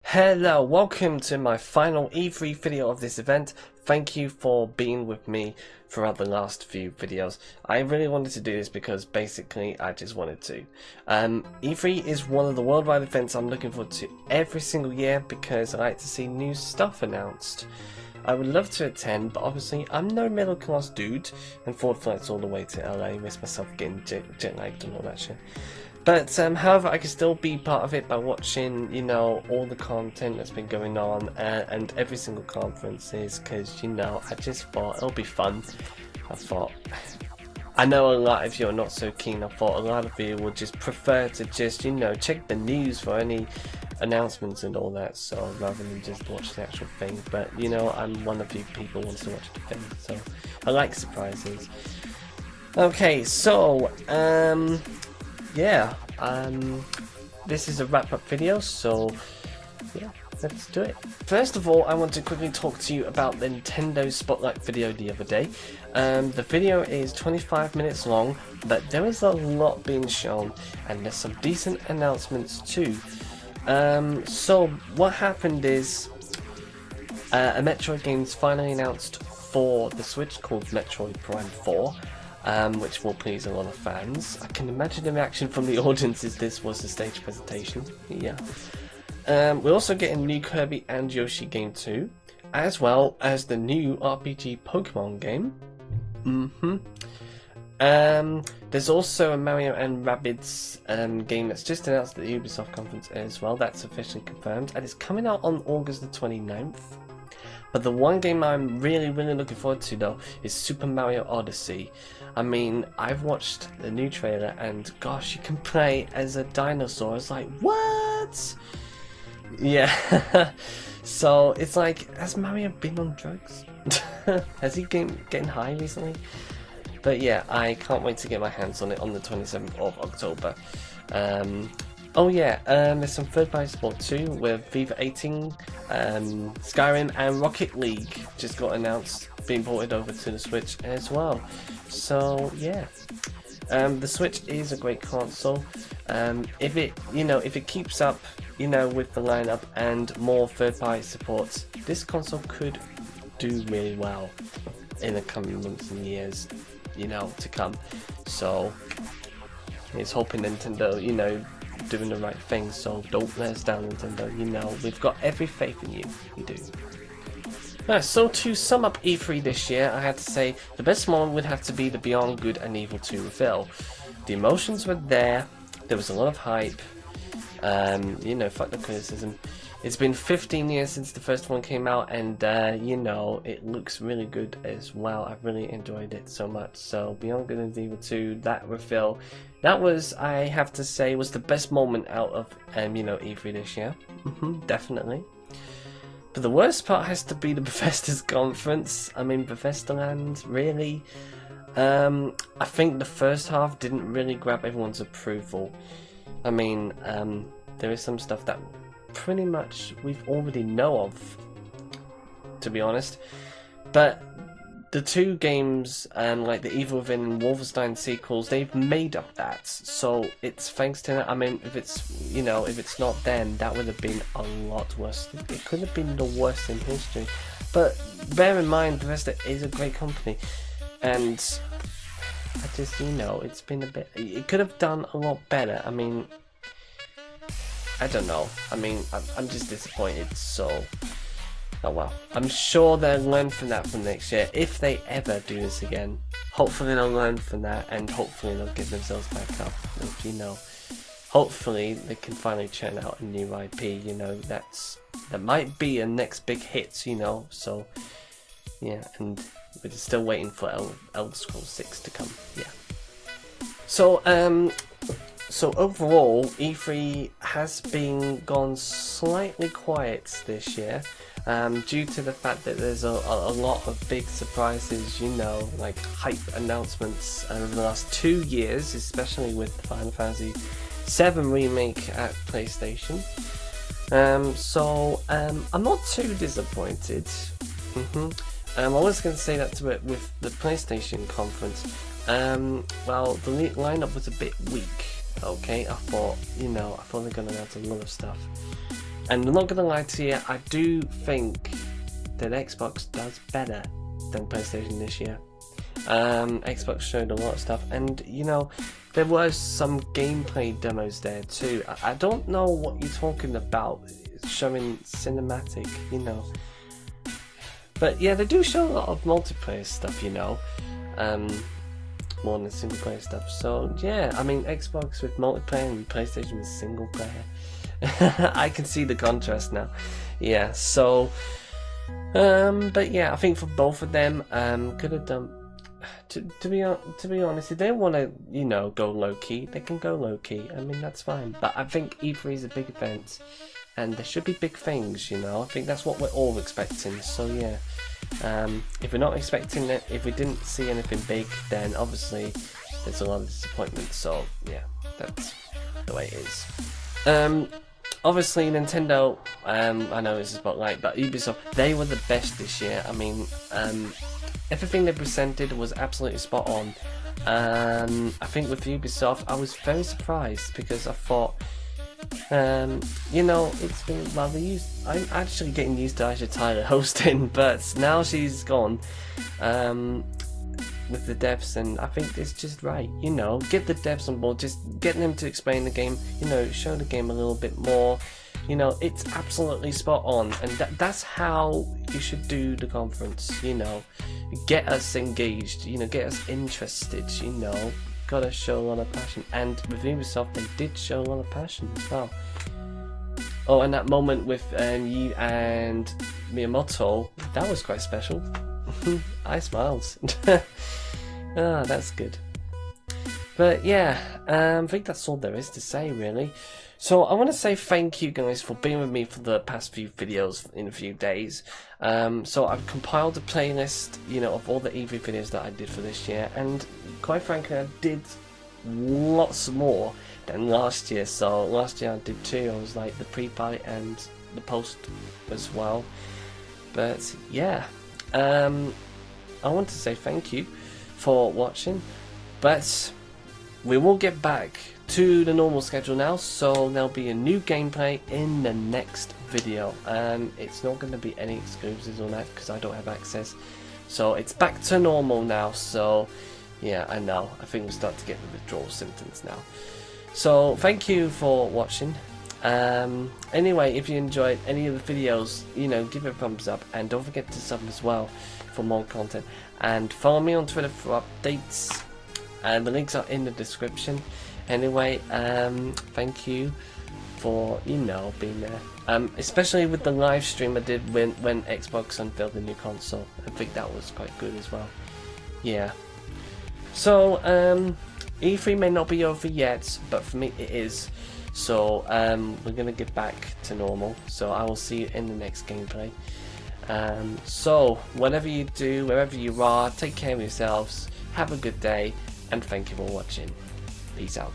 Hello, welcome to my final E3 video of this event. Thank you for being with me throughout the last few videos. I really wanted to do this because basically I just wanted to. E3 is one of the worldwide events I'm looking forward to every single year because I like to see new stuff announced. I would love to attend, but obviously I'm no middle class dude and 4 flights all the way to LA, miss myself getting jet lagged and all that shit. But however, I can still be part of it by watching, you know, all the content that's been going on and every single conferences, because, you know, I just thought it'll be fun. I know a lot of you are not so keen. I thought a lot of you would just prefer to just, you know, check the news for any announcements and all that, so rather than just watch the actual thing. But, you know, I'm one of you people who wants to watch the thing, so I like surprises. Okay, so, yeah, this is a wrap-up video, so yeah, let's do it. First of all, I want to quickly talk to you about the Nintendo Spotlight video the other day. The video is 25 minutes long, but there is a lot being shown, and there's some decent announcements too. So what happened is, a Metroid game is finally announced for the Switch called Metroid Prime 4. Which will please a lot of fans. I can imagine the reaction from the audience if this was a stage presentation. Yeah. We're also getting a new Kirby and Yoshi game too, as well as the new RPG Pokemon game. There's also a Mario and Rabbids game that's just announced at the Ubisoft conference as well. That's officially confirmed, and it's coming out on August the 29th. But the one game I'm really looking forward to though is Super Mario Odyssey. I mean, I've watched the new trailer and gosh, you can play as a dinosaur. It's like, what? Yeah. So it's like, has Mario been on drugs? Has he been getting high recently? But yeah, I can't wait to get my hands on it on the 27th of October. Oh yeah, there's some third-party support too, with FIFA 18, Skyrim and Rocket League just got announced being ported over to the Switch as well. So yeah, the Switch is a great console. If it keeps up, you know, with the lineup and more third-party supports, this console could do really well in the coming months and years, you know, to come. So it's hoping Nintendo, you know, doing the right thing, so don't let us down, Nintendo. You know, we've got every faith in you. We do. So to sum up E3 this year, I had to say the best moment would have to be the Beyond Good and Evil 2 reveal. The emotions were there. There was a lot of hype. You know, fuck the criticism. It's been 15 years since the first one came out, and you know, it looks really good as well. I've really enjoyed it so much. So Beyond Good and Evil 2, that reveal, that was, I have to say, was the best moment out of you know, E3 this year. Definitely. But the worst part has to be the Bethesda's conference. I mean, Bethesda Land, really. I think the first half didn't really grab everyone's approval. I mean, there is some stuff that pretty much we've already know of, to be honest. But the two games, like the Evil Within and Wolfenstein sequels, they've made up that. So it's thanks to that. I mean, if it's, you know, if it's not then, that would have been a lot worse. It could have been the worst in history. But bear in mind, Bethesda is a great company, and I just, you know, it's been a bit. It could have done a lot better. I mean, I don't know. I mean, I'm just disappointed. So. Oh well, I'm sure they'll learn from that for next year, if they ever do this again. Hopefully they'll learn from that, and hopefully they'll get themselves back up. If you know, hopefully they can finally churn out a new IP. You know, that might be a next big hit. You know, so yeah, and we're still waiting for Elder Scrolls 6 to come. Yeah. So overall, E3 has gone slightly quiet this year, due to the fact that there's a lot of big surprises, you know, like hype announcements over the last 2 years, especially with Final Fantasy VII Remake at PlayStation. So I'm not too disappointed. I was going to say that to it with the PlayStation conference. Well, the lineup was a bit weak. Okay, I thought they're going to announce a lot of stuff. And I'm not going to lie to you, I do think that Xbox does better than PlayStation this year. Xbox showed a lot of stuff, and there was some gameplay demos there too. I don't know what you're talking about, showing cinematic, but yeah, they do show a lot of multiplayer stuff, more than single player stuff. So yeah, I mean, Xbox with multiplayer and PlayStation with single player. I can see the contrast now. Yeah, so but yeah, I think for both of them, could have done. To be honest, if they want to, go low key, they can go low key. I mean, that's fine. But I think E3 is a big event, and there should be big things. I think that's what we're all expecting. So yeah, if we're not expecting it, if we didn't see anything big, then obviously there's a lot of disappointment. So yeah, that's the way it is. Obviously Nintendo, I know it's a spotlight, but Ubisoft, they were the best this year. I mean, everything they presented was absolutely spot on. I think with Ubisoft, I was very surprised because I thought, it's been, well, I'm actually getting used to Aisha Tyler hosting, but now she's gone, with the devs, and I think it's just right, get the devs on board, just get them to explain the game, show the game a little bit more, it's absolutely spot on, and that's how you should do the conference, get us engaged, get us interested, gotta show a lot of passion, and with Ubisoft, they did show a lot of passion as well. Oh, and that moment with you and Miyamoto, that was quite special. I smiled. That's good. But yeah, I think that's all there is to say, really. So I want to say thank you guys for being with me for the past few videos in a few days. So I've compiled a playlist, of all the E3 videos that I did for this year, and quite frankly, I did lots more than last year. So last year I did 2. I was like the pre-buy and the post as well. But yeah, I want to say thank you for watching, but we will get back to the normal schedule now, so there'll be a new gameplay in the next video. It's not going to be any exclusives on that because I don't have access, so it's back to normal now. So yeah, I know, I think we start to get the withdrawal symptoms now. So thank you for watching. Anyway, if you enjoyed any of the videos, give it a thumbs up, and don't forget to sub as well for more content, and follow me on Twitter for updates, and the links are in the description. Anyway, thank you for being there, especially with the live stream I did when Xbox unveiled the new console. I think that was quite good as well. Yeah, so E3 may not be over yet, but for me it is. So we're gonna get back to normal, so I will see you in the next gameplay. So whatever you do, wherever you are, take care of yourselves, have a good day, and thank you for watching. Peace out.